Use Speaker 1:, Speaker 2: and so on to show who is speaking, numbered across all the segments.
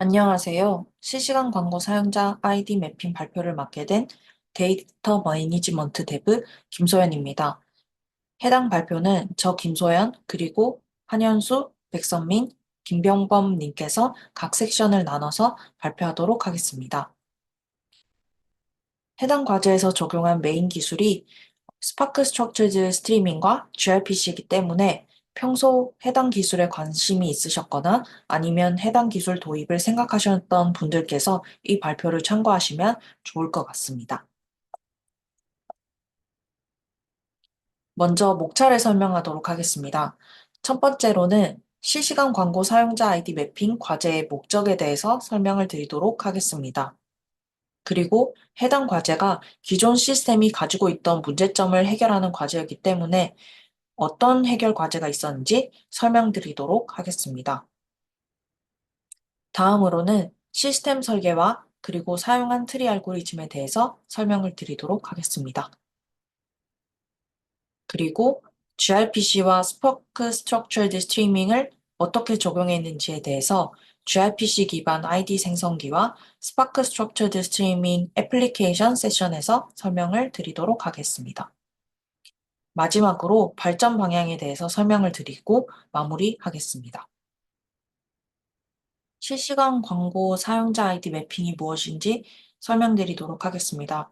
Speaker 1: 안녕하세요. 실시간 광고 사용자 아이디 매핑 발표를 맡게 된 데이터 매니지먼트 데브 김소연입니다. 해당 발표는 저 김소연, 그리고 한현수, 백선민, 김병범 님께서 각 섹션을 나눠서 발표하도록 하겠습니다. 해당 과제에서 적용한 메인 기술이 스파크 스트럭처드 스트리밍과 gRPC이기 때문에 평소 해당 기술에 관심이 있으셨거나 아니면 해당 기술 도입을 생각하셨던 분들께서 이 발표를 참고하시면 좋을 것 같습니다. 먼저 목차를 설명하도록 하겠습니다. 첫 번째로는 실시간 광고 사용자 아이디 매핑 과제의 목적에 대해서 설명을 드리도록 하겠습니다. 그리고 해당 과제가 기존 시스템이 가지고 있던 문제점을 해결하는 과제였기 때문에 어떤 해결 과제가 있었는지 설명드리도록 하겠습니다. 다음으로는 시스템 설계와 그리고 사용한 트리 알고리즘에 대해서 설명을 드리도록 하겠습니다. 그리고 gRPC와 스포크 스트럭처드 스트리밍을 어떻게 적용했는지에 대해서 gRPC 기반 아이디 생성기와 스파크 스트럭처드 스트리밍 애플리케이션 세션에서 설명을 드리도록 하겠습니다. 마지막으로 발전 방향에 대해서 설명을 드리고 마무리하겠습니다. 실시간 광고 사용자 아이디 매핑이 무엇인지 설명드리도록 하겠습니다.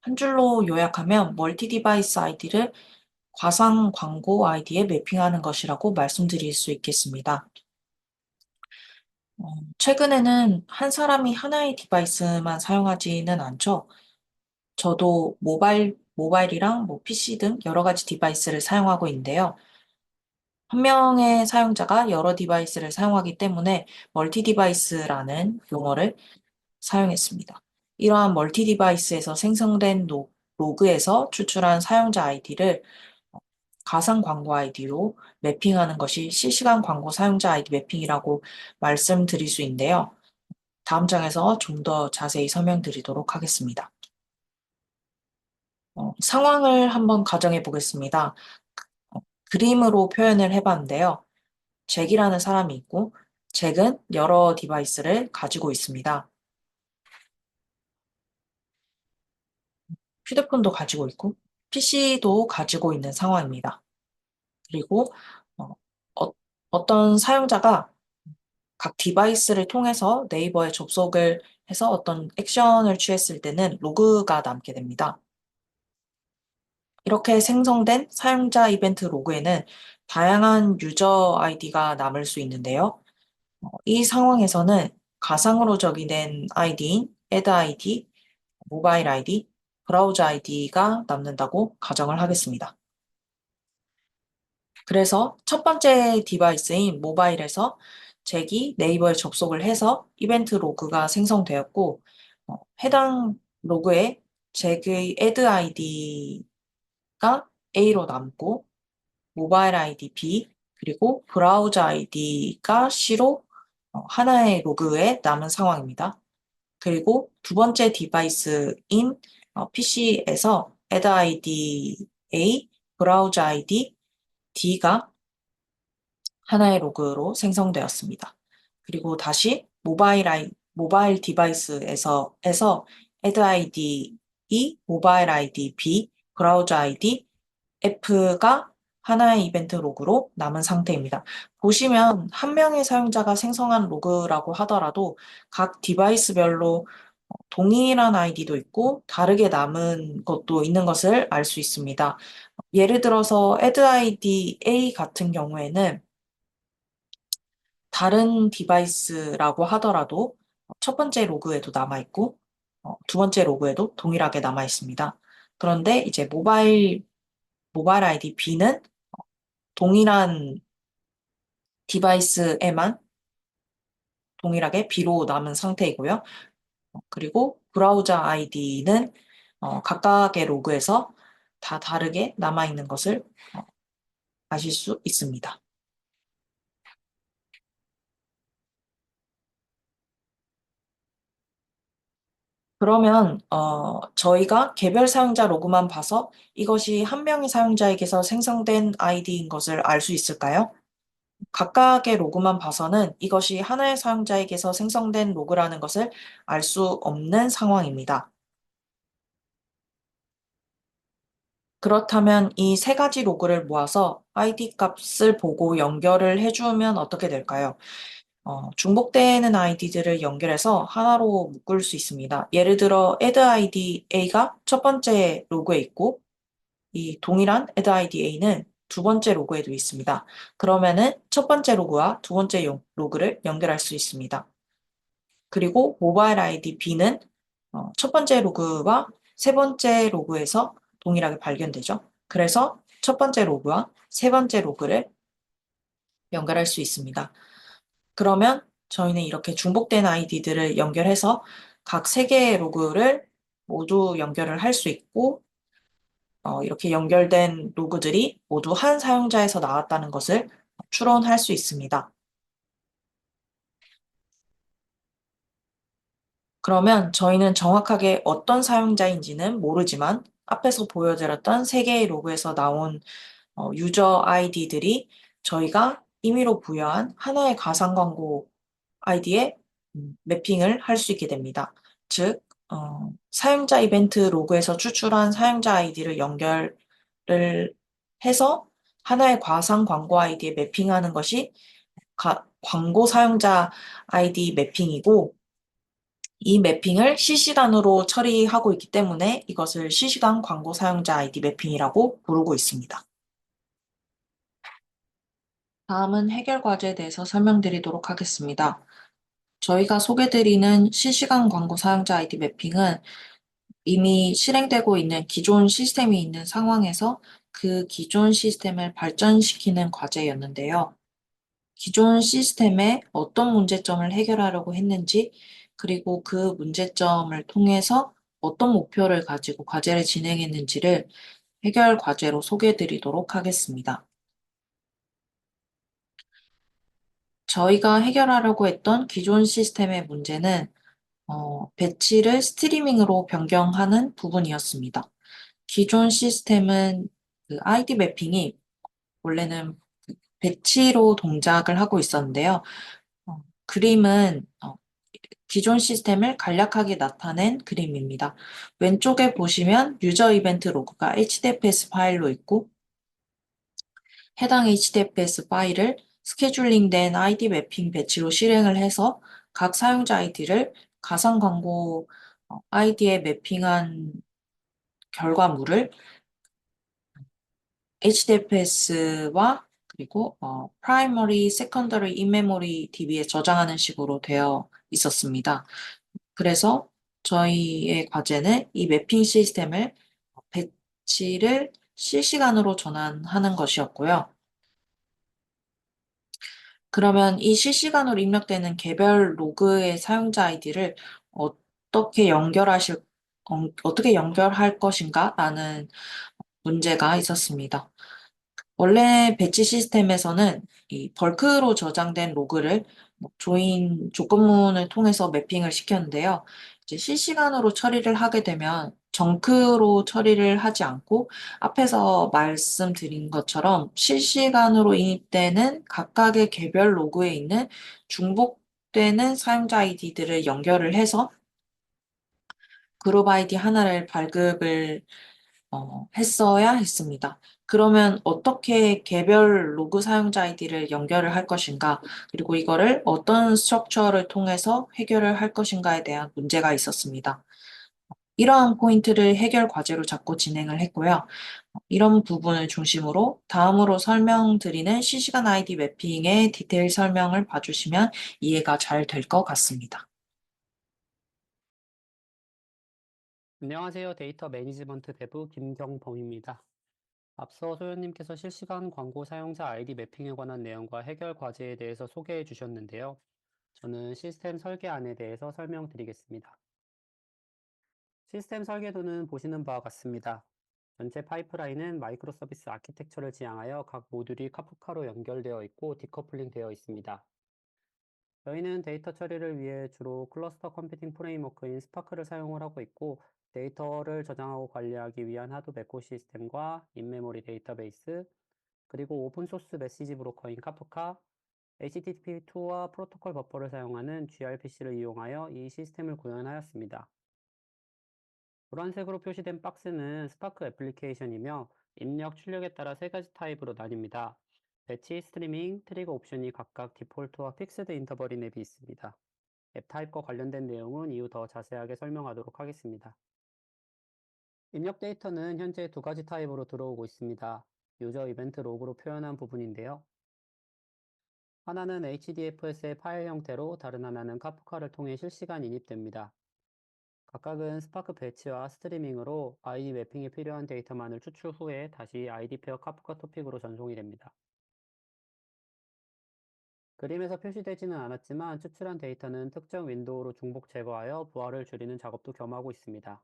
Speaker 1: 한 줄로 요약하면 멀티 디바이스 아이디를 과상 광고 아이디에 매핑하는 것이라고 말씀드릴 수 있겠습니다. 최근에는 한 사람이 하나의 디바이스만 사용하지는 않죠. 저도 모바일이랑 PC 등 여러 가지 디바이스를 사용하고 있는데요. 한 명의 사용자가 여러 디바이스를 사용하기 때문에 멀티 디바이스라는 용어를 사용했습니다. 이러한 멀티 디바이스에서 생성된 로그에서 추출한 사용자 아이디를 가상 광고 아이디로 매핑하는 것이 실시간 광고 사용자 아이디 매핑이라고 말씀드릴 수 있는데요. 다음 장에서 좀 더 자세히 설명드리도록 하겠습니다. 상황을 한번 가정해 보겠습니다. 어, 그림으로 표현을 해봤는데요. 잭이라는 사람이 있고, 잭은 여러 디바이스를 가지고 있습니다. 휴대폰도 가지고 있고, PC도 가지고 있는 상황입니다. 그리고 어, 어, 어떤 사용자가 각 디바이스를 통해서 네이버에 접속을 해서 어떤 액션을 취했을 때는 로그가 남게 됩니다. 이렇게 생성된 사용자 이벤트 로그에는 다양한 유저 아이디가 남을 수 있는데요. 이 상황에서는 가상으로 적이된 아이디인 add 아이디, 모바일 아이디, 브라우저 아이디가 남는다고 가정을 하겠습니다. 그래서 첫 번째 디바이스인 모바일에서 잭이 네이버에 접속을 해서 이벤트 로그가 생성되었고, 해당 로그에 잭의 add 아이디가 A로 남고, 모바일 아이디 B, 그리고 브라우저 아이디가 C로 하나의 로그에 남은 상황입니다. 그리고 두 번째 디바이스인 PC에서 add 아이디 A, 브라우저 아이디 D가 하나의 로그로 생성되었습니다. 그리고 다시 모바일 디바이스에서 add 아이디 E, 모바일 아이디 B, 브라우저 아이디 F가 하나의 이벤트 로그로 남은 상태입니다. 보시면 한 명의 사용자가 생성한 로그라고 하더라도 각 디바이스별로 동일한 아이디도 있고 다르게 남은 것도 있는 것을 알 수 있습니다. 예를 들어서 add 아이디 A 같은 경우에는 다른 디바이스라고 하더라도 첫 번째 로그에도 남아있고 두 번째 로그에도 동일하게 남아있습니다. 그런데 이제 모바일 아이디 B는 동일한 디바이스에만 동일하게 B로 남은 상태이고요. 그리고 브라우저 아이디는 각각의 로그에서 다 다르게 남아있는 것을 어, 아실 수 있습니다. 그러면 저희가 개별 사용자 로그만 봐서 이것이 한 명의 사용자에게서 생성된 아이디인 것을 알 수 있을까요? 각각의 로그만 봐서는 이것이 하나의 사용자에게서 생성된 로그라는 것을 알 수 없는 상황입니다. 그렇다면 이 세 가지 로그를 모아서 ID 값을 보고 연결을 해주면 어떻게 될까요? 중복되는 아이디들을 연결해서 하나로 묶을 수 있습니다. 예를 들어 add id A가 첫 번째 로그에 있고 이 동일한 add id A는 두 번째 로그에도 있습니다. 그러면은 첫 번째 로그와 두 번째 로그를 연결할 수 있습니다. 그리고 모바일 아이디 B는 첫 번째 로그와 세 번째 로그에서 동일하게 발견되죠. 그래서 첫 번째 로그와 세 번째 로그를 연결할 수 있습니다. 그러면 저희는 이렇게 중복된 아이디들을 연결해서 각 세 개의 로그를 모두 연결을 할 수 있고, 이렇게 연결된 로그들이 모두 한 사용자에서 나왔다는 것을 추론할 수 있습니다. 그러면 저희는 정확하게 어떤 사용자인지는 모르지만 앞에서 보여드렸던 세 개의 로그에서 나온 유저 아이디들이 저희가 임의로 부여한 하나의 가상 광고 아이디에 매핑을 할 수 있게 됩니다. 즉, 사용자 이벤트 로그에서 추출한 사용자 아이디를 연결을 해서 하나의 가상 광고 아이디에 매핑하는 것이 광고 사용자 아이디 매핑이고, 이 매핑을 실시간으로 처리하고 있기 때문에 이것을 실시간 광고 사용자 아이디 매핑이라고 부르고 있습니다. 다음은 해결 과제에 대해서 설명드리도록 하겠습니다. 저희가 소개드리는 실시간 광고 사용자 아이디 매핑은 이미 실행되고 있는 기존 시스템이 있는 상황에서 그 기존 시스템을 발전시키는 과제였는데요. 기존 시스템에 어떤 문제점을 해결하려고 했는지, 그리고 그 문제점을 통해서 어떤 목표를 가지고 과제를 진행했는지를 해결 과제로 소개해 드리도록 하겠습니다. 저희가 해결하려고 했던 기존 시스템의 문제는 배치를 스트리밍으로 변경하는 부분이었습니다. 기존 시스템은 그 아이디 매핑이 원래는 그 배치로 동작을 하고 있었는데요. 그림은 기존 시스템을 간략하게 나타낸 그림입니다. 왼쪽에 보시면 유저 이벤트 로그가 HDFS 파일로 있고 해당 HDFS 파일을 스케줄링된 아이디 매핑 배치로 실행을 해서 각 사용자 아이디를 가상 광고 아이디에 매핑한 결과물을 HDFS와 그리고 Primary, Secondary, In-Memory DB에 저장하는 식으로 되어 있었습니다. 그래서 저희의 과제는 이 매핑 시스템을 배치를 실시간으로 전환하는 것이었고요. 그러면 이 실시간으로 입력되는 개별 로그의 사용자 아이디를 어떻게 어떻게 연결할 것인가? 라는 문제가 있었습니다. 원래 배치 시스템에서는 이 벌크로 저장된 로그를 뭐 조인 조건문을 통해서 매핑을 시켰는데요. 이제 실시간으로 처리를 하게 되면 정크로 처리를 하지 않고 앞에서 말씀드린 것처럼 실시간으로 인입되는 각각의 개별 로그에 있는 중복되는 사용자 아이디들을 연결을 해서 그룹 아이디 하나를 발급을 했어야 했습니다. 그러면 어떻게 개별 로그 사용자 아이디를 연결을 할 것인가, 그리고 이거를 어떤 스트럭처를 통해서 해결을 할 것인가에 대한 문제가 있었습니다. 이러한 포인트를 해결 과제로 잡고 진행을 했고요. 이런 부분을 중심으로 다음으로 설명드리는 실시간 아이디 매핑의 디테일 설명을 봐주시면 이해가 잘 될 것 같습니다.
Speaker 2: 안녕하세요. 데이터 매니지먼트 대부 김경범입니다. 앞서 소연님께서 실시간 광고 사용자 아이디 매핑에 관한 내용과 해결 과제에 대해서 소개해 주셨는데요. 저는 시스템 설계안에 대해서 설명드리겠습니다. 시스템 설계도는 보시는 바와 같습니다. 전체 파이프라인은 마이크로 서비스 아키텍처를 지향하여 각 모듈이 카프카로 연결되어 있고 디커플링 되어 있습니다. 저희는 데이터 처리를 위해 주로 클러스터 컴퓨팅 프레임워크인 스파크를 사용을 하고 있고, 데이터를 저장하고 관리하기 위한 하드 백호 시스템과 인메모리 데이터베이스, 그리고 오픈소스 메시지 브로커인 카프카, HTTP2와 프로토콜 버퍼를 사용하는 gRPC를 이용하여 이 시스템을 구현하였습니다. 노란색으로 표시된 박스는 스파크 애플리케이션이며 입력, 출력에 따라 세 가지 타입으로 나뉩니다. 배치, 스트리밍, 트리거 옵션이 각각 디폴트와 픽스드 인터벌인 앱이 있습니다. 앱 타입과 관련된 내용은 이후 더 자세하게 설명하도록 하겠습니다. 입력 데이터는 현재 두 가지 타입으로 들어오고 있습니다. 유저 이벤트 로그로 표현한 부분인데요. 하나는 HDFS의 파일 형태로 다른 하나는 카프카를 통해 실시간 인입됩니다. 각각은 스파크 배치와 스트리밍으로 ID 매핑에 필요한 데이터만을 추출 후에 다시 ID 페어 카프카 토픽으로 전송이 됩니다. 그림에서 표시되지는 않았지만 추출한 데이터는 특정 윈도우로 중복 제거하여 부하를 줄이는 작업도 겸하고 있습니다.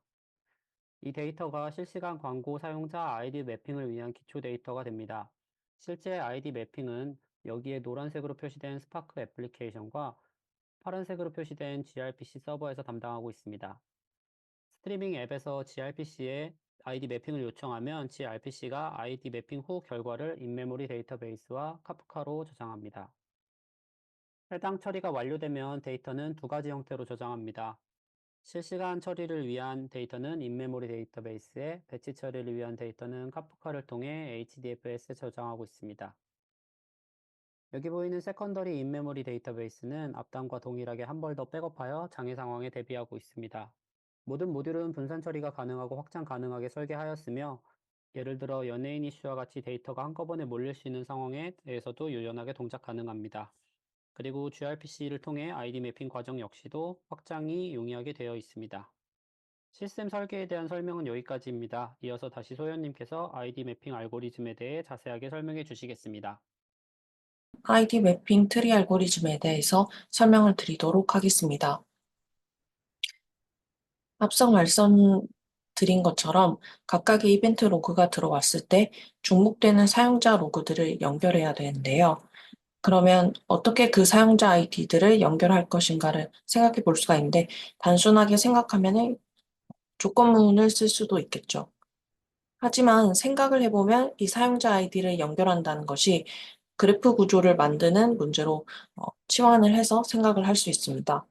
Speaker 2: 이 데이터가 실시간 광고 사용자 ID 매핑을 위한 기초 데이터가 됩니다. 실제 ID 매핑은 여기에 노란색으로 표시된 스파크 애플리케이션과 파란색으로 표시된 gRPC 서버에서 담당하고 있습니다. 스트리밍 앱에서 gRPC에 ID 매핑을 요청하면 gRPC가 ID 매핑 후 결과를 인메모리 데이터베이스와 카프카로 저장합니다. 해당 처리가 완료되면 데이터는 두 가지 형태로 저장합니다. 실시간 처리를 위한 데이터는 인메모리 데이터베이스에, 배치 처리를 위한 데이터는 카프카를 통해 HDFS에 저장하고 있습니다. 여기 보이는 세컨더리 인메모리 데이터베이스는 앞단과 동일하게 한 벌 더 백업하여 장애 상황에 대비하고 있습니다. 모든 모듈은 분산 처리가 가능하고 확장 가능하게 설계하였으며, 예를 들어 연예인 이슈와 같이 데이터가 한꺼번에 몰릴 수 있는 상황에 대해서도 유연하게 동작 가능합니다. 그리고 gRPC를 통해 ID 매핑 과정 역시도 확장이 용이하게 되어 있습니다. 시스템 설계에 대한 설명은 여기까지입니다. 이어서 다시 소연님께서 ID 매핑 알고리즘에 대해 자세하게 설명해 주시겠습니다.
Speaker 1: ID 매핑 트리 알고리즘에 대해서 설명을 드리도록 하겠습니다. 앞서 말씀드린 것처럼 각각의 이벤트 로그가 들어왔을 때 중복되는 사용자 로그들을 연결해야 되는데요. 그러면 어떻게 그 사용자 아이디들을 연결할 것인가를 생각해 볼 수가 있는데, 단순하게 생각하면 조건문을 쓸 수도 있겠죠. 하지만 생각을 해보면 이 사용자 아이디를 연결한다는 것이 그래프 구조를 만드는 문제로 치환을 해서 생각을 할 수 있습니다.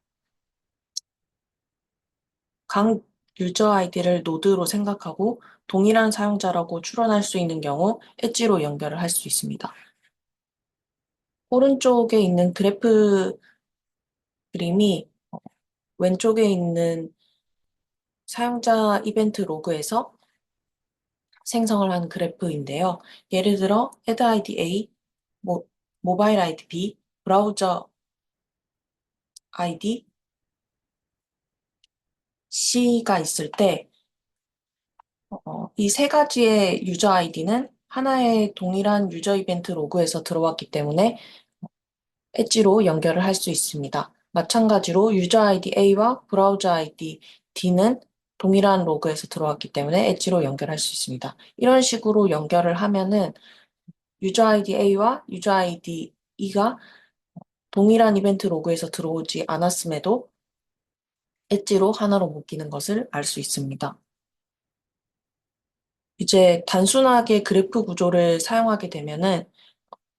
Speaker 1: 각 유저 아이디를 노드로 생각하고 동일한 사용자라고 추론할 수 있는 경우 엣지로 연결을 할 수 있습니다. 오른쪽에 있는 그래프 그림이 왼쪽에 있는 사용자 이벤트 로그에서 생성을 한 그래프인데요. 예를 들어 add id A, 모바일 아이디 B, 브라우저 아이디 C가 있을 때 이 세 가지의 유저 아이디는 하나의 동일한 유저 이벤트 로그에서 들어왔기 때문에 엣지로 연결을 할 수 있습니다. 마찬가지로 유저 아이디 A와 브라우저 아이디 D는 동일한 로그에서 들어왔기 때문에 엣지로 연결할 수 있습니다. 이런 식으로 연결을 하면은 유저 아이디 A와 유저 아이디 E가 동일한 이벤트 로그에서 들어오지 않았음에도 엣지로 하나로 묶이는 것을 알 수 있습니다. 이제 단순하게 그래프 구조를 사용하게 되면은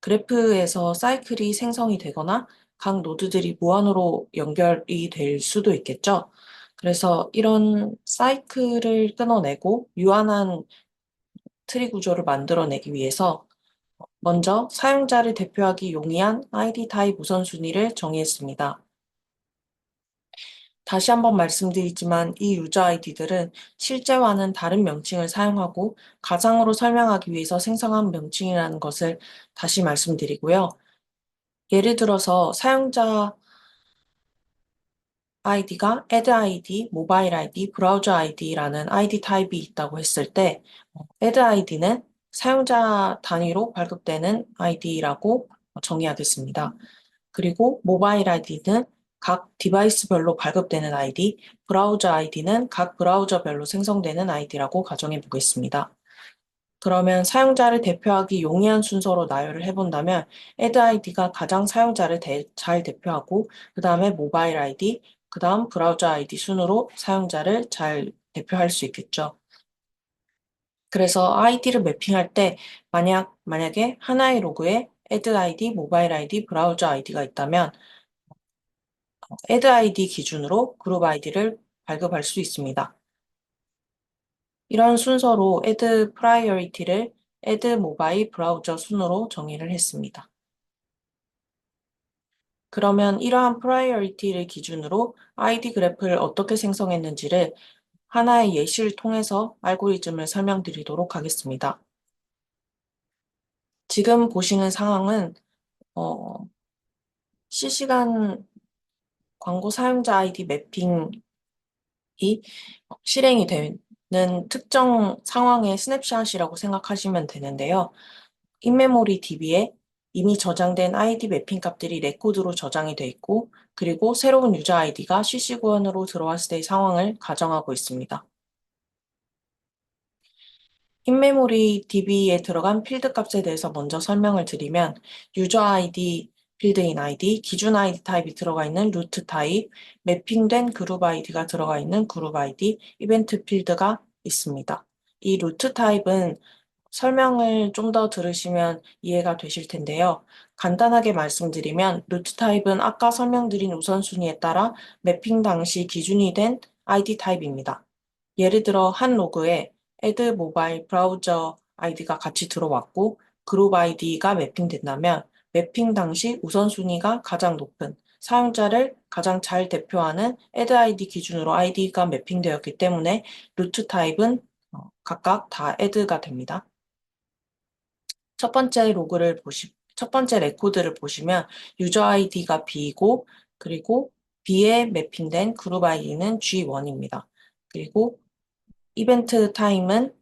Speaker 1: 그래프에서 사이클이 생성이 되거나 각 노드들이 무한으로 연결이 될 수도 있겠죠. 그래서 이런 사이클을 끊어내고 유한한 트리 구조를 만들어내기 위해서 먼저 사용자를 대표하기 용이한 아이디 타입 우선순위를 정의했습니다. 다시 한번 말씀드리지만 이 유저 아이디들은 실제와는 다른 명칭을 사용하고 가상으로 설명하기 위해서 생성한 명칭이라는 것을 다시 말씀드리고요. 예를 들어서 사용자 아이디가 add ID, 모바일 아이디, 브라우저 아이디라는 아이디 타입이 있다고 했을 때 add ID는 사용자 단위로 발급되는 아이디라고 정의하겠습니다. 그리고 모바일 아이디는 각 디바이스별로 발급되는 아이디, 브라우저 아이디는 각 브라우저별로 생성되는 아이디라고 가정해 보겠습니다. 그러면 사용자를 대표하기 용이한 순서로 나열을 해본다면 add ID가 가장 사용자를 잘 대표하고 그 다음에 모바일 아이디, 그 다음 브라우저 아이디 순으로 사용자를 잘 대표할 수 있겠죠. 그래서 아이디를 매핑할 때 만약에 하나의 로그에 add ID, 모바일 아이디, 브라우저 아이디가 있다면 add ID 기준으로 그룹 아이디를 발급할 수 있습니다. 이런 순서로 add priority를 add 모바일 브라우저 순으로 정의를 했습니다. 그러면 이러한 priority를 기준으로 아이디 그래프를 어떻게 생성했는지를 하나의 예시를 통해서 알고리즘을 설명드리도록 하겠습니다. 지금 보시는 상황은 실시간 광고 사용자 아이디 매핑이 실행이 되는 특정 상황의 스냅샷이라고 생각하시면 되는데요. 인메모리 DB에 이미 저장된 아이디 매핑 값들이 레코드로 저장이 돼 있고, 그리고 새로운 유저 아이디가 실시구원으로 들어왔을 때의 상황을 가정하고 있습니다. 인메모리 DB에 들어간 필드 값에 대해서 먼저 설명을 드리면 유저 아이디, 필드인 아이디, 기준 아이디 타입이 들어가 있는 루트 타입, 매핑된 그룹 아이디가 들어가 있는 그룹 아이디, 이벤트 필드가 있습니다. 이 루트 타입은 설명을 좀 더 들으시면 이해가 되실 텐데요. 간단하게 말씀드리면 루트 타입은 아까 설명드린 우선순위에 따라 매핑 당시 기준이 된 아이디 타입입니다. 예를 들어 한 로그에 add 모바일 브라우저 아이디가 같이 들어왔고 그룹 아이디가 매핑된다면 매핑 당시 우선순위가 가장 높은 사용자를 가장 잘 대표하는 add 아이디 기준으로 아이디가 매핑되었기 때문에 루트 타입은 각각 다 add가 됩니다. 첫 번째 레코드를 보시면 유저 아이디가 B이고 그리고 B에 매핑된 그룹 아이디는 G1입니다. 그리고 이벤트 타임은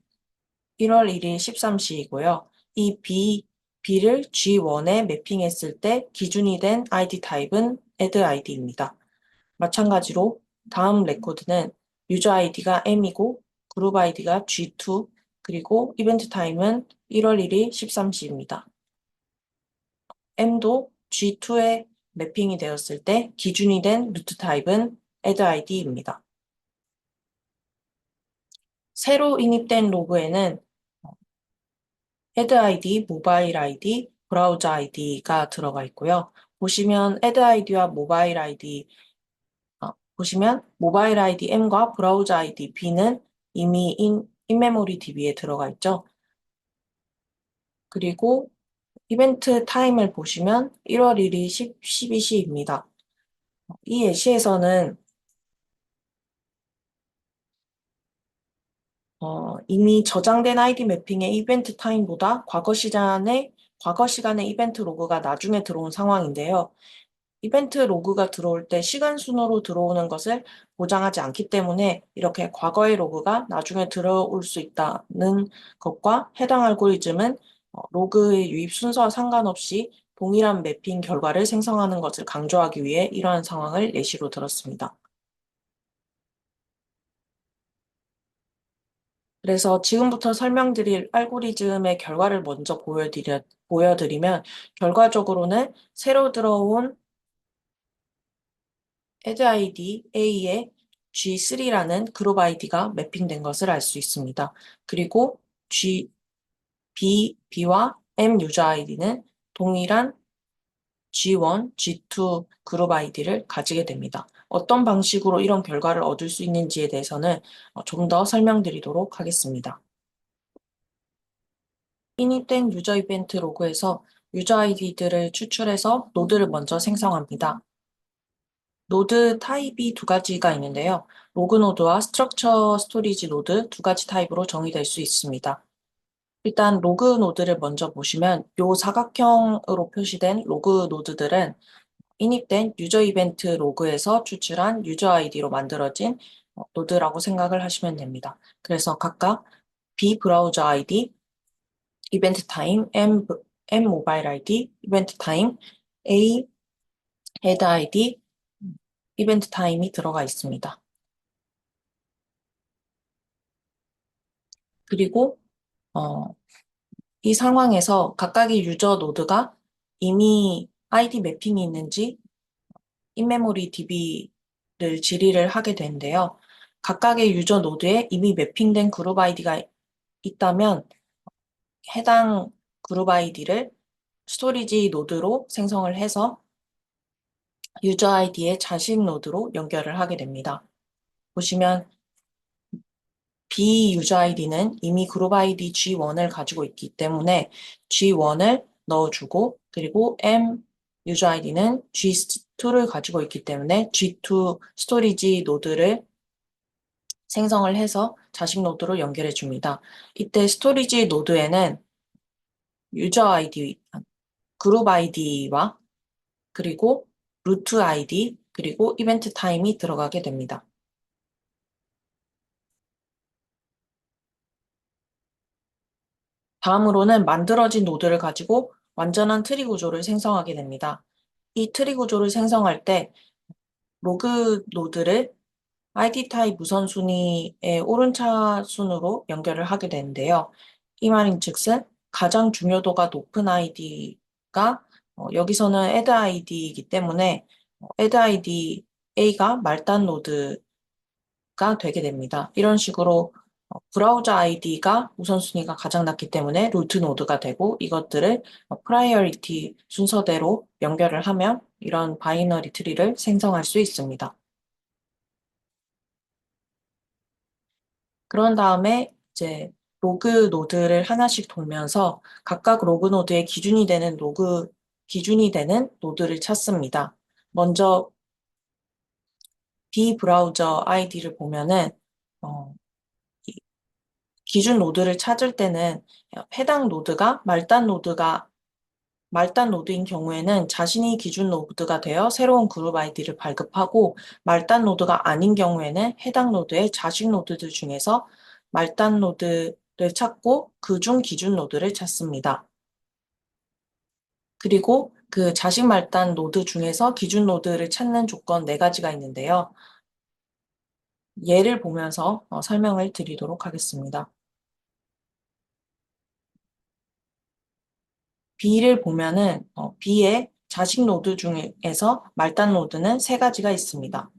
Speaker 1: 1월 1일 13시이고요. 이 B를 G1에 매핑했을 때 기준이 된 아이디 타입은 add 아이디입니다. 마찬가지로 다음 레코드는 유저 아이디가 M이고 그룹 아이디가 G2 그리고 이벤트 타임은 1월 1일 13시입니다. M도 G2에 매핑이 되었을 때 기준이 된 루트 타입은 add id입니다. 새로 인입된 로그에는 add id, 모바일 id, 브라우저 id가 들어가 있고요. 보시면 add id와 모바일 id, 보시면 모바일 id M과 브라우저 id B는 이미 인메모리 DB에 들어가 있죠. 그리고 이벤트 타임을 보시면 1월 1일 12시입니다. 이 예시에서는 이미 저장된 아이디 매핑의 이벤트 타임보다 과거 시간의 이벤트 로그가 나중에 들어온 상황인데요. 이벤트 로그가 들어올 때 시간 순으로 들어오는 것을 보장하지 않기 때문에 이렇게 과거의 로그가 나중에 들어올 수 있다는 것과 해당 알고리즘은 로그의 유입 순서와 상관없이 동일한 매핑 결과를 생성하는 것을 강조하기 위해 이러한 상황을 예시로 들었습니다. 그래서 지금부터 설명드릴 알고리즘의 결과를 먼저 보여드리면 결과적으로는 새로 들어온 add id A에 G3라는 그룹 아이디가 매핑된 것을 알 수 있습니다. 그리고 B와 M 유저 아이디는 동일한 G1, G2 그룹 아이디를 가지게 됩니다. 어떤 방식으로 이런 결과를 얻을 수 있는지에 대해서는 좀 더 설명드리도록 하겠습니다. 인입된 유저 이벤트 로그에서 유저 아이디들을 추출해서 노드를 먼저 생성합니다. 노드 타입이 두 가지가 있는데요. 로그 노드와 스트럭처 스토리지 노드 두 가지 타입으로 정의될 수 있습니다. 일단 로그 노드를 먼저 보시면 이 사각형으로 표시된 로그 노드들은 인입된 유저 이벤트 로그에서 추출한 유저 아이디로 만들어진 노드라고 생각을 하시면 됩니다. 그래서 각각 B 브라우저 아이디, 이벤트 타임, M 모바일 아이디, 이벤트 타임, A 헤드 아이디, 이벤트 타임이 들어가 있습니다. 그리고 이 상황에서 각각의 유저 노드가 이미 아이디 매핑이 있는지 인메모리 DB를 질의를 하게 되는데요. 각각의 유저 노드에 이미 매핑된 그룹 아이디가 있다면 해당 그룹 아이디를 스토리지 노드로 생성을 해서 유저 아이디의 자식 노드로 연결을 하게 됩니다. 보시면 B 유저 아이디는 이미 그룹 아이디 G1을 가지고 있기 때문에 G1을 넣어주고, 그리고 M 유저 아이디는 G2를 가지고 있기 때문에 G2 스토리지 노드를 생성을 해서 자식 노드로 연결해 줍니다. 이때 스토리지 노드에는 유저 아이디, 그룹 아이디와 그리고 루트 아이디, 그리고 이벤트 타임이 들어가게 됩니다. 다음으로는 만들어진 노드를 가지고 완전한 트리 구조를 생성하게 됩니다. 이 트리 구조를 생성할 때 로그 노드를 ID 타입 우선순위의 오른차 순으로 연결을 하게 되는데요. 이 말인즉슨 가장 중요도가 높은 아이디가 여기서는 add id이기 때문에 add id A가 말단 노드가 되게 됩니다. 이런 식으로 브라우저 아이디가 우선순위가 가장 낮기 때문에 루트 노드가 되고, 이것들을 프라이어리티 순서대로 연결을 하면 이런 바이너리 트리를 생성할 수 있습니다. 그런 다음에 이제 로그 노드를 하나씩 돌면서 각각 로그 노드의 기준이 되는 노드를 찾습니다. 먼저 B 브라우저 아이디를 보면은 어, 이 기준 노드를 찾을 때는 해당 노드가 말단 노드인 경우에는 자신이 기준 노드가 되어 새로운 그룹 아이디를 발급하고, 말단 노드가 아닌 경우에는 해당 노드의 자식 노드들 중에서 말단 노드를 찾고 그중 기준 노드를 찾습니다. 그리고 그 자식 말단 노드 중에서 기준 노드를 찾는 조건 네 가지가 있는데요. 예를 보면서 설명을 드리도록 하겠습니다. B를 보면은 B의 자식 노드 중에서 말단 노드는 세 가지가 있습니다.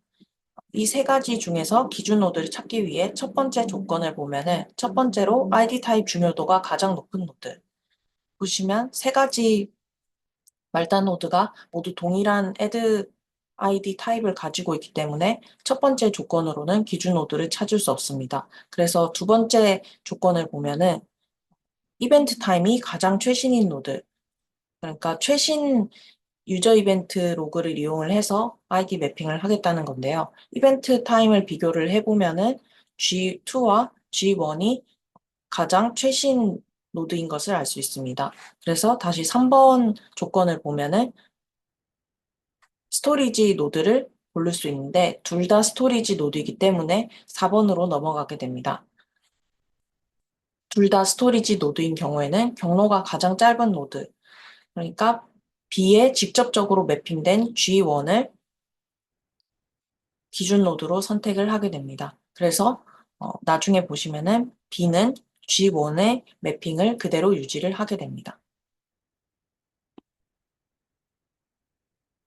Speaker 1: 이 세 가지 중에서 기준 노드를 찾기 위해 첫 번째 조건을 보면은 첫 번째로 ID 타입 중요도가 가장 높은 노드. 보시면 세 가지 말단 노드가 모두 동일한 add ID 타입을 가지고 있기 때문에 첫 번째 조건으로는 기준 노드를 찾을 수 없습니다. 그래서 두 번째 조건을 보면은 이벤트 타임이 가장 최신인 노드. 그러니까 최신 유저 이벤트 로그를 이용을 해서 아이디 매핑을 하겠다는 건데요. 이벤트 타임을 비교를 해보면은 G2와 G1이 가장 최신 노드인 것을 알 수 있습니다. 그래서 다시 3번 조건을 보면은 스토리지 노드를 고를 수 있는데 둘 다 스토리지 노드이기 때문에 4번으로 넘어가게 됩니다. 둘 다 스토리지 노드인 경우에는 경로가 가장 짧은 노드, 그러니까 B에 직접적으로 매핑된 G1을 기준 노드로 선택을 하게 됩니다. 그래서 나중에 보시면은 B는 G1의 매핑을 그대로 유지를 하게 됩니다.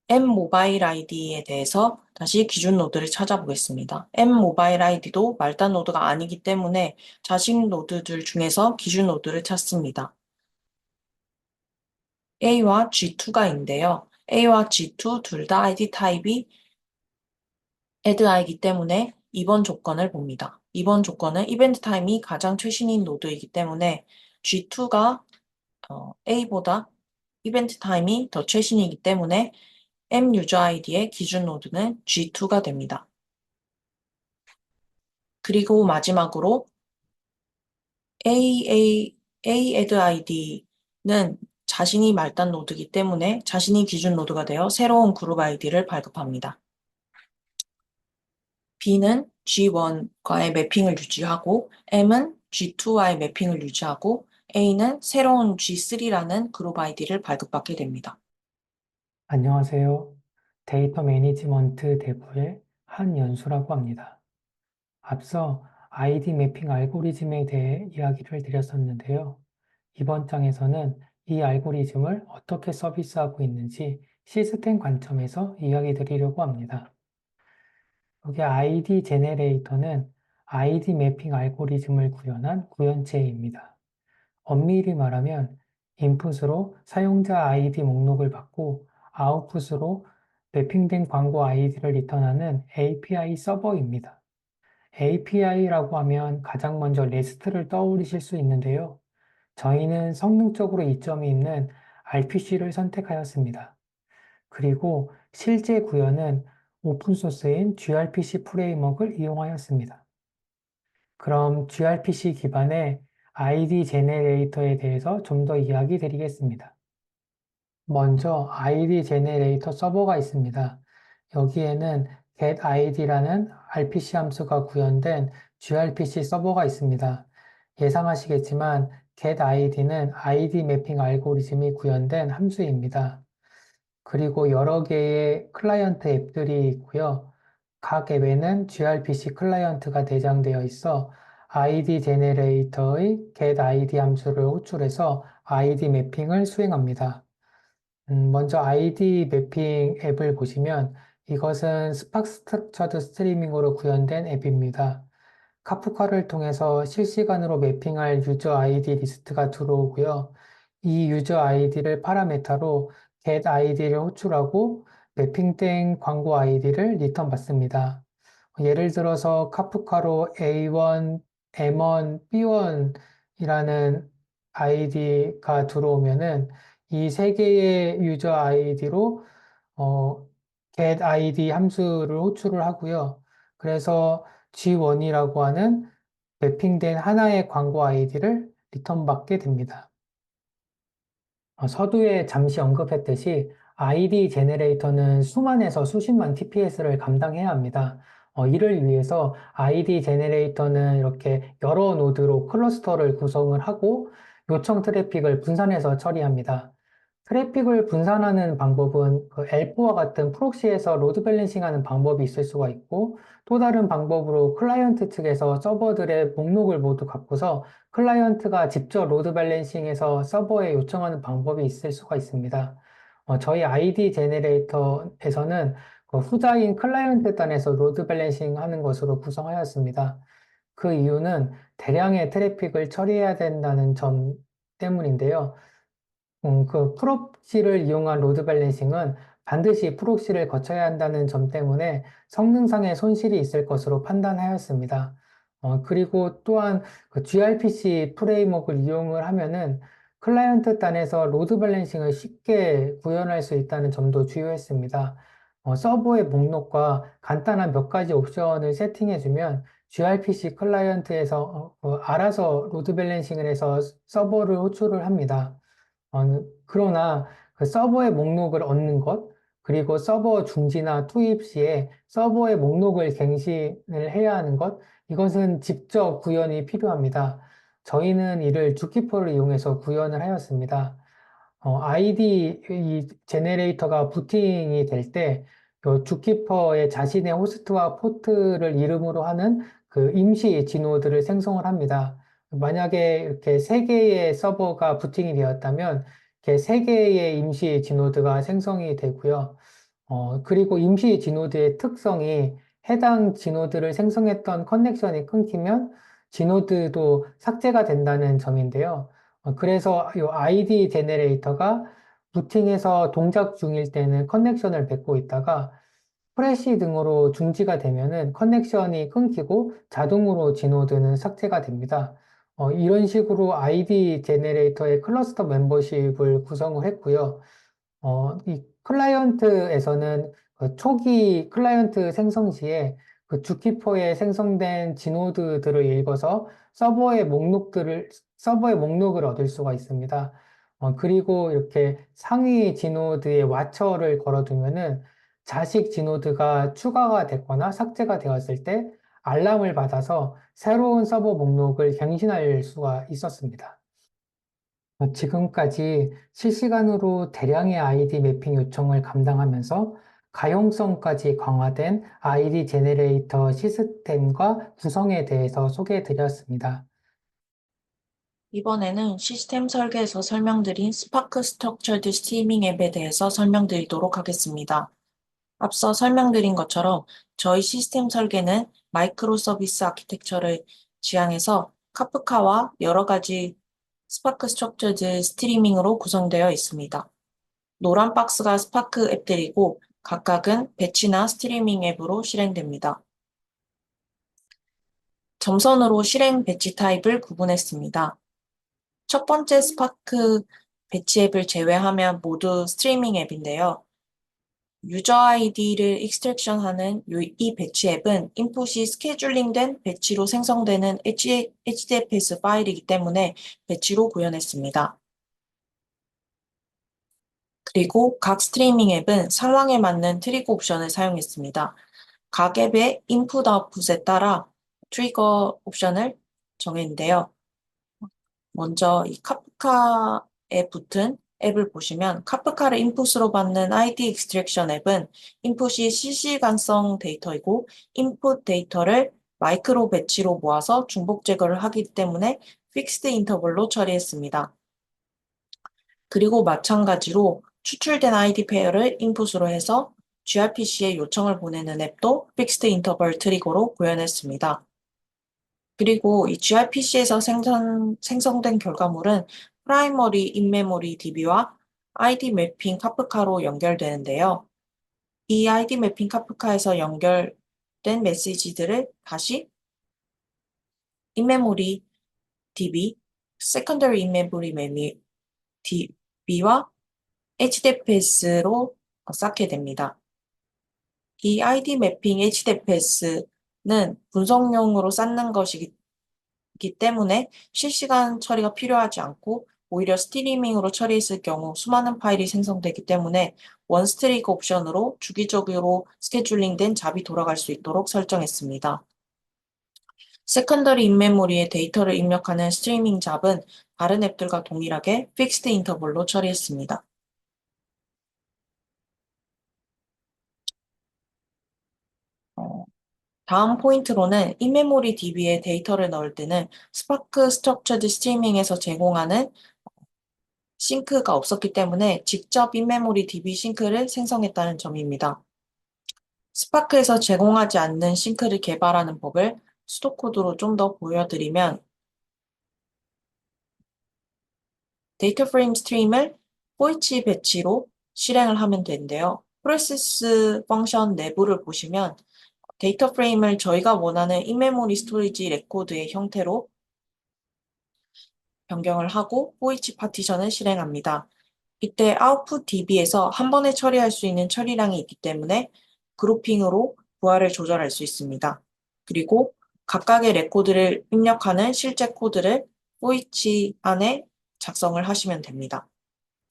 Speaker 1: M 모바일 아이디에 대해서 다시 기준 노드를 찾아보겠습니다. M 모바일 아이디도 말단 노드가 아니기 때문에 자식 노드들 중에서 기준 노드를 찾습니다. A와 G2가 있는데요. A와 G2 둘 다 아이디 타입이 add i이기 때문에 2번 조건을 봅니다. 2번 조건은 이벤트 타임이 가장 최신인 노드이기 때문에 G2가 A보다 이벤트 타임이 더 최신이기 때문에 M 유저 아이디의 기준 노드는 G2가 됩니다. 그리고 마지막으로 A add id는 자신이 말단 노드이기 때문에 자신이 기준 노드가 되어 새로운 그룹 아이디를 발급합니다. B는 G1과의 매핑을 유지하고, M은 G2와의 매핑을 유지하고, A는 새로운 G3라는 그룹 아이디를 발급받게 됩니다.
Speaker 3: 안녕하세요. 데이터 매니지먼트 대부의 한연수라고 합니다. 앞서 아이디 매핑 알고리즘에 대해 이야기를 드렸었는데요. 이번 장에서는 이 알고리즘을 어떻게 서비스하고 있는지 시스템 관점에서 이야기 드리려고 합니다. 여기 아이디 제네레이터는 ID 매핑 알고리즘을 구현한 구현체입니다. 엄밀히 말하면 인풋으로 사용자 아이디 목록을 받고 아웃풋으로 매핑된 광고 아이디를 리턴하는 API 서버입니다. API라고 하면 가장 먼저 REST를 떠올리실 수 있는데요. 저희는 성능적으로 이점이 있는 RPC를 선택하였습니다. 그리고 실제 구현은 오픈소스인 gRPC 프레임워크를 이용하였습니다. 그럼 gRPC 기반의 ID 제네레이터에 대해서 좀 더 이야기 드리겠습니다. 먼저 ID 제네레이터 서버가 있습니다. 여기에는 getID라는 RPC 함수가 구현된 gRPC 서버가 있습니다. 예상하시겠지만 getID는 ID 매핑 알고리즘이 구현된 함수입니다. 그리고 여러 개의 클라이언트 앱들이 있고요. 각 앱에는 gRPC 클라이언트가 내장되어 있어 ID 제네레이터의 getID 함수를 호출해서 ID 매핑을 수행합니다. 먼저 ID 매핑 앱을 보시면 이것은 스팍 스트럭처드 스트리밍으로 구현된 앱입니다. 카프카를 통해서 실시간으로 매핑할 유저 아이디 리스트가 들어오고요. 이 유저 아이디를 파라메타로 get 아이디를 호출하고 매핑된 광고 아이디를 리턴 받습니다. 예를 들어서 카프카로 A1, M1, B1이라는 아이디가 들어오면은 이 세 개의 유저 아이디로 get id 함수를 호출을 하고요. 그래서 G1이라고 하는 매핑된 하나의 광고 아이디를 리턴받게 됩니다. 서두에 잠시 언급했듯이 ID 제네레이터는 수만에서 수십만 TPS를 감당해야 합니다. 이를 위해서 ID 제네레이터는 이렇게 여러 노드로 클러스터를 구성을 하고 요청 트래픽을 분산해서 처리합니다. 트래픽을 분산하는 방법은 그 L4와 같은 프록시에서 로드 밸런싱하는 방법이 있을 수가 있고 또 다른 방법으로 클라이언트 측에서 서버들의 목록을 모두 갖고서 클라이언트가 직접 로드 밸런싱해서 서버에 요청하는 방법이 있을 수가 있습니다. 저희 ID 제네레이터에서는 그 후자인 클라이언트 단에서 로드 밸런싱 하는 것으로 구성하였습니다. 그 이유는 대량의 트래픽을 처리해야 된다는 점 때문인데요. 그 프록시를 이용한 로드 밸런싱은 반드시 프록시를 거쳐야 한다는 점 때문에 성능상의 손실이 있을 것으로 판단하였습니다. 그리고 또한 그 gRPC 프레임워크를 이용을 하면은 클라이언트 단에서 로드 밸런싱을 쉽게 구현할 수 있다는 점도 주요했습니다. 서버의 목록과 간단한 몇 가지 옵션을 세팅해주면 gRPC 클라이언트에서 알아서 로드 밸런싱을 해서 서버를 호출을 합니다. 그러나 그 서버의 목록을 얻는 것, 그리고 서버 중지나 투입 시에 서버의 목록을 갱신을 해야 하는 것, 이것은 직접 구현이 필요합니다. 저희는 이를 주키퍼를 이용해서 구현을 하였습니다. ID 이 제네레이터가 부팅이 될 때, 주키퍼의 자신의 호스트와 포트를 이름으로 하는 그 임시 진노드를 생성을 합니다. 만약에 이렇게 세 개의 서버가 부팅이 되었다면, 이렇게 세 개의 임시 진노드가 생성이 되고요. 그리고 임시 진노드의 특성이 해당 진노드를 생성했던 커넥션이 끊기면 진노드도 삭제가 된다는 점인데요. 그래서 이 ID 제네레이터가 부팅해서 동작 중일 때는 커넥션을 맺고 있다가 프레시 등으로 중지가 되면은 커넥션이 끊기고 자동으로 진노드는 삭제가 됩니다. 이런 식으로 ID 제네레이터의 클러스터 멤버십을 구성을 했고요. 이 클라이언트에서는 그 초기 클라이언트 생성 시에 그 주키퍼에 생성된 진노드들을 읽어서 서버의 목록을 얻을 수가 있습니다. 그리고 이렇게 상위 진노드의 와처를 걸어두면은 자식 진노드가 추가가 됐거나 삭제가 되었을 때 알람을 받아서 새로운 서버 목록을 갱신할 수가 있었습니다. 지금까지 실시간으로 대량의 아이디 매핑 요청을 감당하면서 가용성까지 강화된 아이디 제네레이터 시스템과 구성에 대해서 소개해 드렸습니다.
Speaker 1: 이번에는 시스템 설계에서 설명드린 스파크 스트럭처드 스트리밍 앱에 대해서 설명드리도록 하겠습니다. 앞서 설명드린 것처럼 저희 시스템 설계는 마이크로 서비스 아키텍처를 지향해서 카프카와 여러 가지 스파크 스트럭처드 스트리밍으로 구성되어 있습니다. 노란 박스가 스파크 앱들이고 각각은 배치나 스트리밍 앱으로 실행됩니다. 점선으로 실행 배치 타입을 구분했습니다. 첫 번째 스파크 배치 앱을 제외하면 모두 스트리밍 앱인데요. 유저 아이디를 익스트랙션하는 이 배치 앱은 인풋이 스케줄링된 배치로 생성되는 HDFS 파일이기 때문에 배치로 구현했습니다. 그리고 각 스트리밍 앱은 상황에 맞는 트리거 옵션을 사용했습니다. 각 앱의 인풋 아웃풋에 따라 트리거 옵션을 정했는데요. 먼저 이 카프카에 붙은 앱을 보시면 카프카를 인풋으로 받는 ID 익스트랙션 앱은 인풋이 실시간성 데이터이고 인풋 데이터를 마이크로 배치로 모아서 중복 제거를 하기 때문에 픽스드 인터벌로 처리했습니다. 그리고 마찬가지로 추출된 ID 페어를 인풋으로 해서 gRPC에 요청을 보내는 앱도 픽스드 인터벌 트리거로 구현했습니다. 그리고 이 gRPC에서 생성된 결과물은 프라이머리 인메모리 DB와 ID 매핑 카프카로 연결되는데요. 이 ID 매핑 카프카에서 연결된 메시지들을 다시 인메모리 DB, 세컨더리 인메모리 DB와 HDFS로 쌓게 됩니다. 이 ID 매핑 HDFS는 분석용으로 쌓는 것이기 때문에 실시간 처리가 필요하지 않고 오히려 스트리밍으로 처리했을 경우 수많은 파일이 생성되기 때문에 원스트리그 옵션으로 주기적으로 스케줄링된 잡이 돌아갈 수 있도록 설정했습니다. 세컨더리 인메모리에 데이터를 입력하는 스트리밍 잡은 다른 앱들과 동일하게 픽스드 인터벌로 처리했습니다. 다음 포인트로는 인메모리 DB에 데이터를 넣을 때는 스파크 스트럭처드 스트리밍에서 제공하는 싱크가 없었기 때문에 직접 인메모리 DB 싱크를 생성했다는 점입니다. 스파크에서 제공하지 않는 싱크를 개발하는 법을 수도 코드로 좀 더 보여드리면 데이터 프레임 스트림을 포이치 배치로 실행을 하면 되는데요. 프로세스 펑션 내부를 보시면 데이터 프레임을 저희가 원하는 인메모리 스토리지 레코드의 형태로 변경을 하고 포이치 파티션을 실행합니다. 이때 output db에서 한 번에 처리할 수 있는 처리량이 있기 때문에 그룹핑으로 부하를 조절할 수 있습니다. 그리고 각각의 레코드를 입력하는 실제 코드를 포이치 안에 작성을 하시면 됩니다.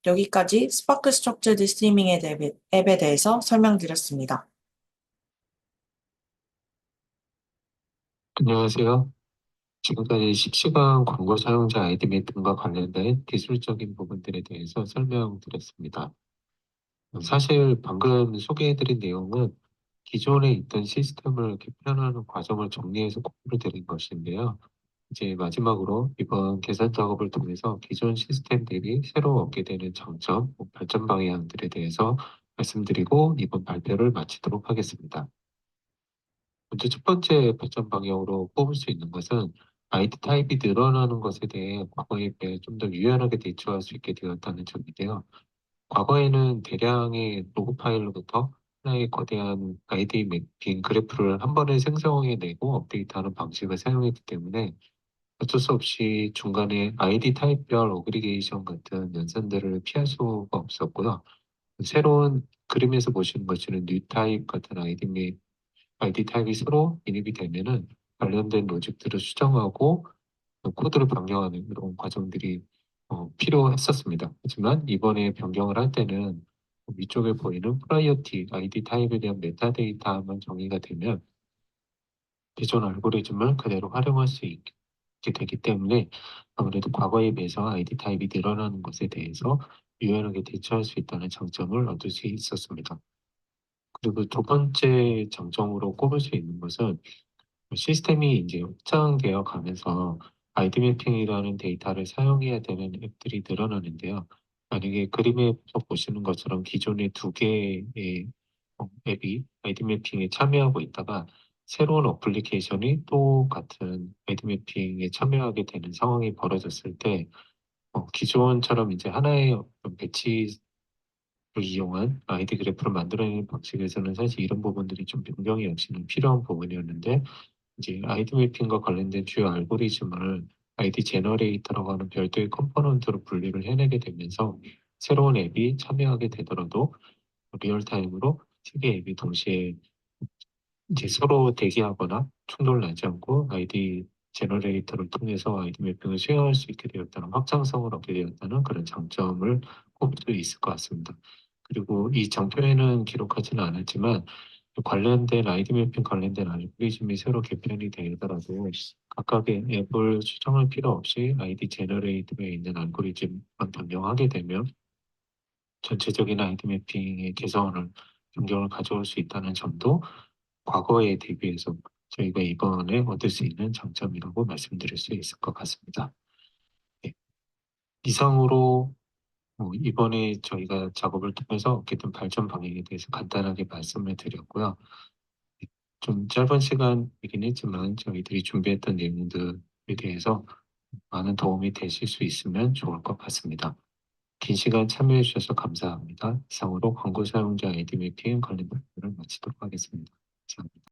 Speaker 1: 여기까지 스파크 스트럭처드 스트리밍 앱에 대해서 설명드렸습니다.
Speaker 4: 안녕하세요. 지금까지 실시간 광고 사용자 아이디 매핑과 관련된 기술적인 부분들에 대해서 설명드렸습니다. 사실 방금 소개해드린 내용은 기존에 있던 시스템을 개편하는 과정을 정리해서 공유를 드린 것인데요. 이제 마지막으로 이번 개선 작업을 통해서 기존 시스템 대비 새로 얻게 되는 장점, 발전 방향들에 대해서 말씀드리고 이번 발표를 마치도록 하겠습니다. 먼저 첫 번째 발전 방향으로 꼽을 수 있는 것은 아이디 타입이 늘어나는 것에 대해 과거에 비해 좀 더 유연하게 대처할 수 있게 되었다는 점인데요. 과거에는 대량의 로그 파일로부터 하나의 거대한 아이디 매핑 그래프를 한 번에 생성해내고 업데이트하는 방식을 사용했기 때문에 어쩔 수 없이 중간에 아이디 타입별 어그리게이션 같은 연산들을 피할 수가 없었고요. 새로운 그림에서 보시는 것처럼 뉴 타입 같은 아이디 타입이 서로 인입이 되면은 관련된 로직들을 수정하고 코드를 변경하는 이런 과정들이 필요했었습니다. 하지만 이번에 변경을 할 때는 위쪽에 보이는 프라이어티 아이디 타입에 대한 메타데이터만 정의가 되면 기존 알고리즘을 그대로 활용할 수 있게 되기 때문에 아무래도 과거에 비해서 아이디 타입이 늘어나는 것에 대해서 유연하게 대처할 수 있다는 장점을 얻을 수 있었습니다. 그리고 두 번째 장점으로 꼽을 수 있는 것은 시스템이 이제 확장되어 가면서 아이디 매핑이라는 데이터를 사용해야 되는 앱들이 늘어나는데요. 만약에 그림에서 보시는 것처럼 기존의 두 개의 앱이 아이디 매핑에 참여하고 있다가 새로운 어플리케이션이 또 같은 아이디 매핑에 참여하게 되는 상황이 벌어졌을 때 기존처럼 이제 하나의 어떤 배치를 이용한 아이디 그래프를 만들어내는 방식에서는 사실 이런 부분들이 좀 변경이 없이는 필요한 부분이었는데 이제 아이디 매핑과 관련된 주요 알고리즘을 아이디 제너레이터라고 하는 별도의 컴포넌트로 분리를 해내게 되면서 새로운 앱이 참여하게 되더라도 리얼타임으로 세 개의 앱이 동시에 이제 서로 대기하거나 충돌나지 않고 아이디 제너레이터를 통해서 아이디 매핑을 수행할 수 있게 되었다는 확장성을 얻게 되었다는 그런 장점을 꼽을 수 있을 것 같습니다. 그리고 이 장표에는 기록하지는 않았지만 관련된 아이디 매핑 관련된 알고리즘이 새로 개편이 되더라도 각각의 앱을 수정할 필요 없이 아이디 제너레이터에 있는 알고리즘만 변경하게 되면 전체적인 아이디 매핑의 개선을 변경을 가져올 수 있다는 점도 과거에 대비해서 저희가 이번에 얻을 수 있는 장점이라고 말씀드릴 수 있을 것 같습니다. 네. 이상으로 이번에 저희가 작업을 통해서 얻게 된 발전 방향에 대해서 간단하게 말씀을 드렸고요. 네. 좀 짧은 시간이긴 했지만 저희들이 준비했던 내용들에 대해서 많은 도움이 되실 수 있으면 좋을 것 같습니다. 긴 시간 참여해 주셔서 감사합니다. 이상으로 광고 사용자 아이디 매핑 관련 발표를 마치도록 하겠습니다. 감사합니다.